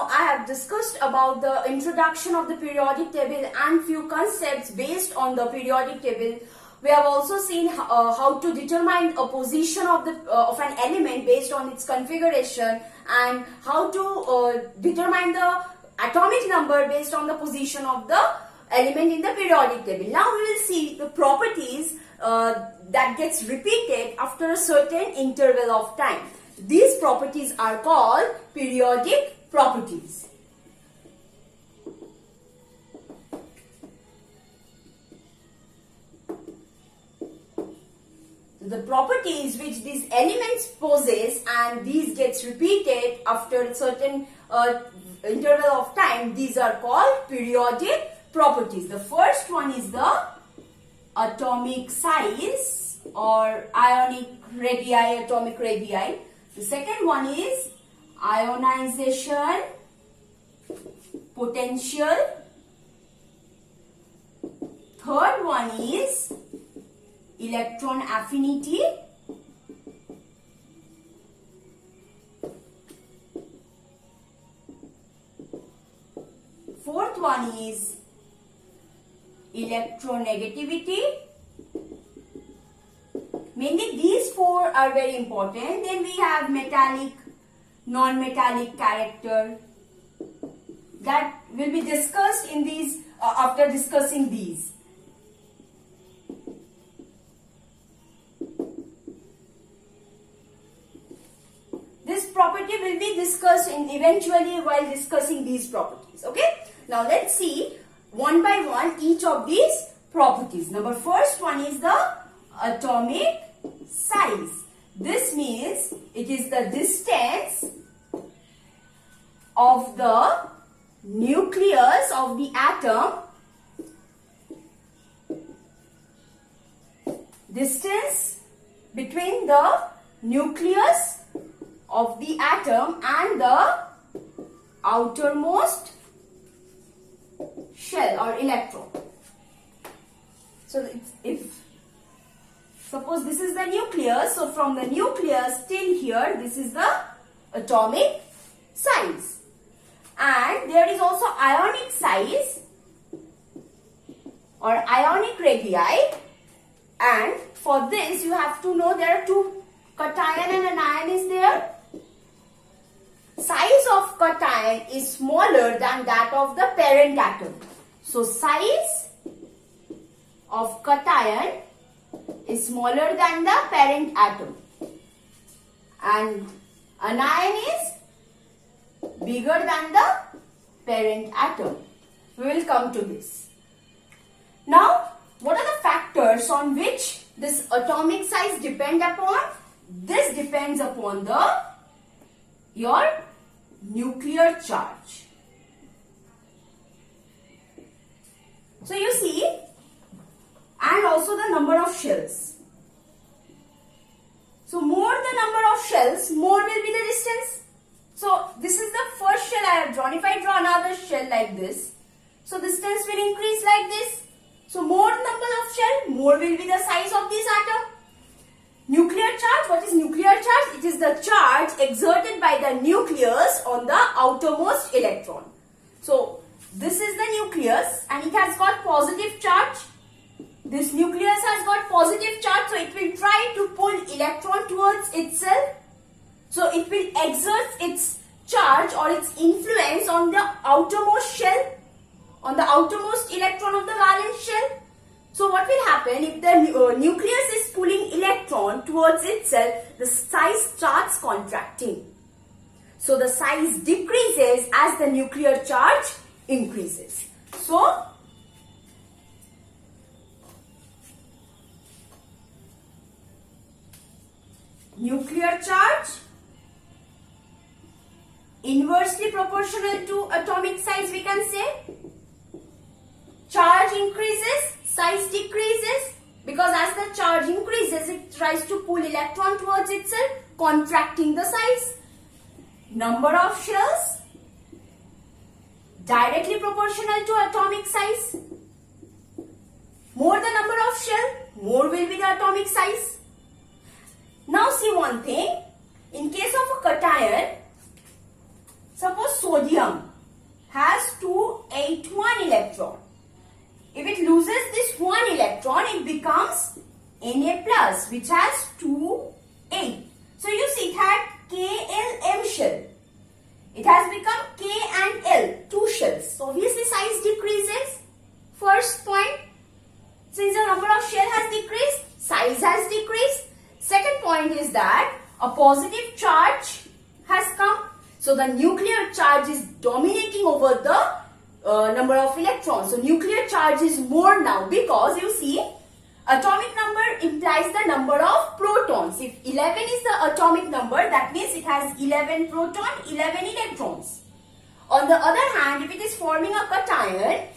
now I have discussed about the introduction of the periodic table and few concepts based on the periodic table. We have also seen how to determine a position of an element based on its configuration, and how to determine the atomic number based on the position of the element in the periodic table. Now we will see the properties that gets repeated after a certain interval of time. These properties are called periodic properties. The properties which these elements possess and these gets repeated after a certain interval of time, these are called periodic properties. The first one is the atomic size or ionic radii, atomic radii. The second one is ionization potential. Third one is electron affinity. Fourth one is electronegativity. Mainly these four are very important. Then we have metallic, non-metallic character. That will be discussed in these after discussing these. This property will be discussed eventually while discussing these properties. Okay. Now let's see one by one each of these properties. Number first one is the atomic size. This means it is the distance of the nucleus of the atom. Distance between the nucleus of the atom and the outermost shell or electron. So if suppose this is the nucleus, so from the nucleus till here, this is the atomic size. And there is also ionic size or ionic radii. And for this you have to know there are two, cation and anion is there. Size of cation is smaller than that of the parent atom. So size of cation is smaller than the parent atom. And anion is bigger than the parent atom. We will come to this. Now, what are the factors on which this atomic size depend upon? This depends upon your nuclear charge. So you see, and also the number of shells. So more the number of shells, more will be the distance. So this is the first shell I have drawn. If I draw another shell like this, so distance will increase like this. So more number of shell, more will be the size of this atom. Nuclear charge, what is nuclear charge? It is the charge exerted by the nucleus on the outermost electron. So this is the nucleus and it has got positive charge. This nucleus has got positive charge, so it will try to pull electron towards itself. So it will exert its charge or its influence on the outermost shell, on the outermost electron of the valence shell. So what will happen if the nucleus is pulling electron towards itself, the size starts contracting. So the size decreases as the nuclear charge increases. So nuclear charge inversely proportional to atomic size, we can say. Charge increases, size decreases, because as the charge increases, it tries to pull electron towards itself, contracting the size. Number of shells directly proportional to atomic size. More the number of shell, more will be the atomic size. Now see one thing, in case of a cation, suppose sodium has 281 electron. If it loses this 1 electron, it becomes Na plus, which has 2, 8. So you see it had KLM shell. It has become K and L, 2 shells. So obviously size decreases. First point, since the number of shell has decreased, size has decreased. Second point is that a positive charge has come. So the nuclear charge is dominating over the number of electrons. So nuclear charge is more now because you see atomic number implies the number of protons. If 11 is the atomic number, that means it has 11 proton, 11 electrons. On the other hand, if it is forming a cation,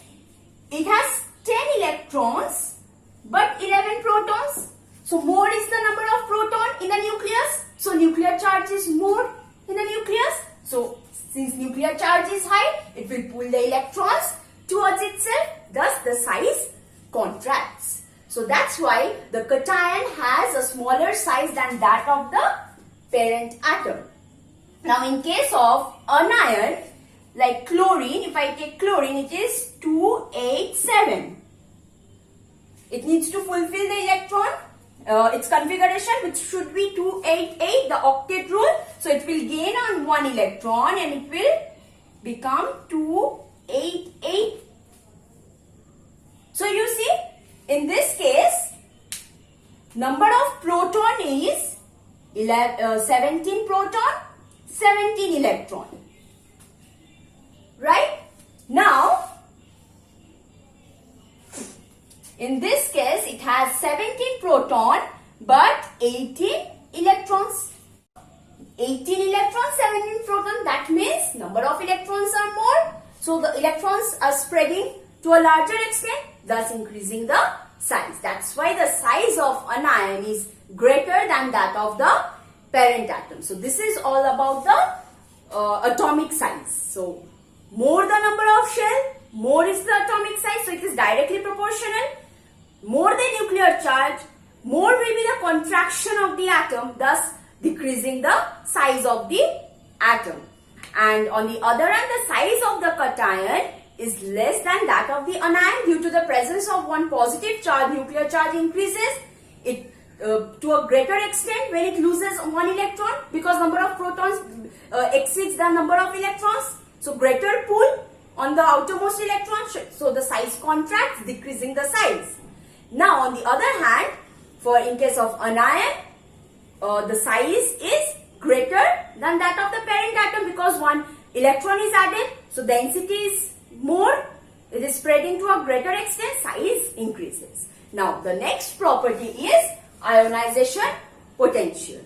it has 10 electrons but 11 protons. So more is the number of proton in the nucleus. So nuclear charge is more in the nucleus. So since nuclear charge is high, it will pull the electrons towards itself. Thus the size contracts. So that's why the cation has a smaller size than that of the parent atom. Now in case of anion, like chlorine, if I take chlorine, it is 287. It needs to fulfill the electron, its configuration, which should be 288, the octet rule. So it will gain on 1 electron and it will become 288. So you see, in this case, number of proton is 17 proton, 17 electron. Right? Now, in this case, it has 17 proton but 18 electrons. 18 electrons, 17 proton, that means number of electrons are more. So the electrons are spreading to a larger extent, thus increasing the size. That's why the size of anion is greater than that of the parent atom. So this is all about the atomic size. So more the number of shell, more is the atomic size. So it is directly proportional. More the nuclear charge, more will be the contraction of the atom, thus decreasing the size of the atom. And on the other hand, the size of the cation is less than that of the anion due to the presence of one positive charge. Nuclear charge increases it to a greater extent when it loses 1 electron because number of protons exceeds the number of electrons. So greater pull on the outermost electron, so the size contracts, decreasing the size. Now on the other hand, for in case of anion, the size is greater than that of the parent atom because 1 electron is added, so density is more, it is spreading to a greater extent, size increases. Now the next property is ionization potential.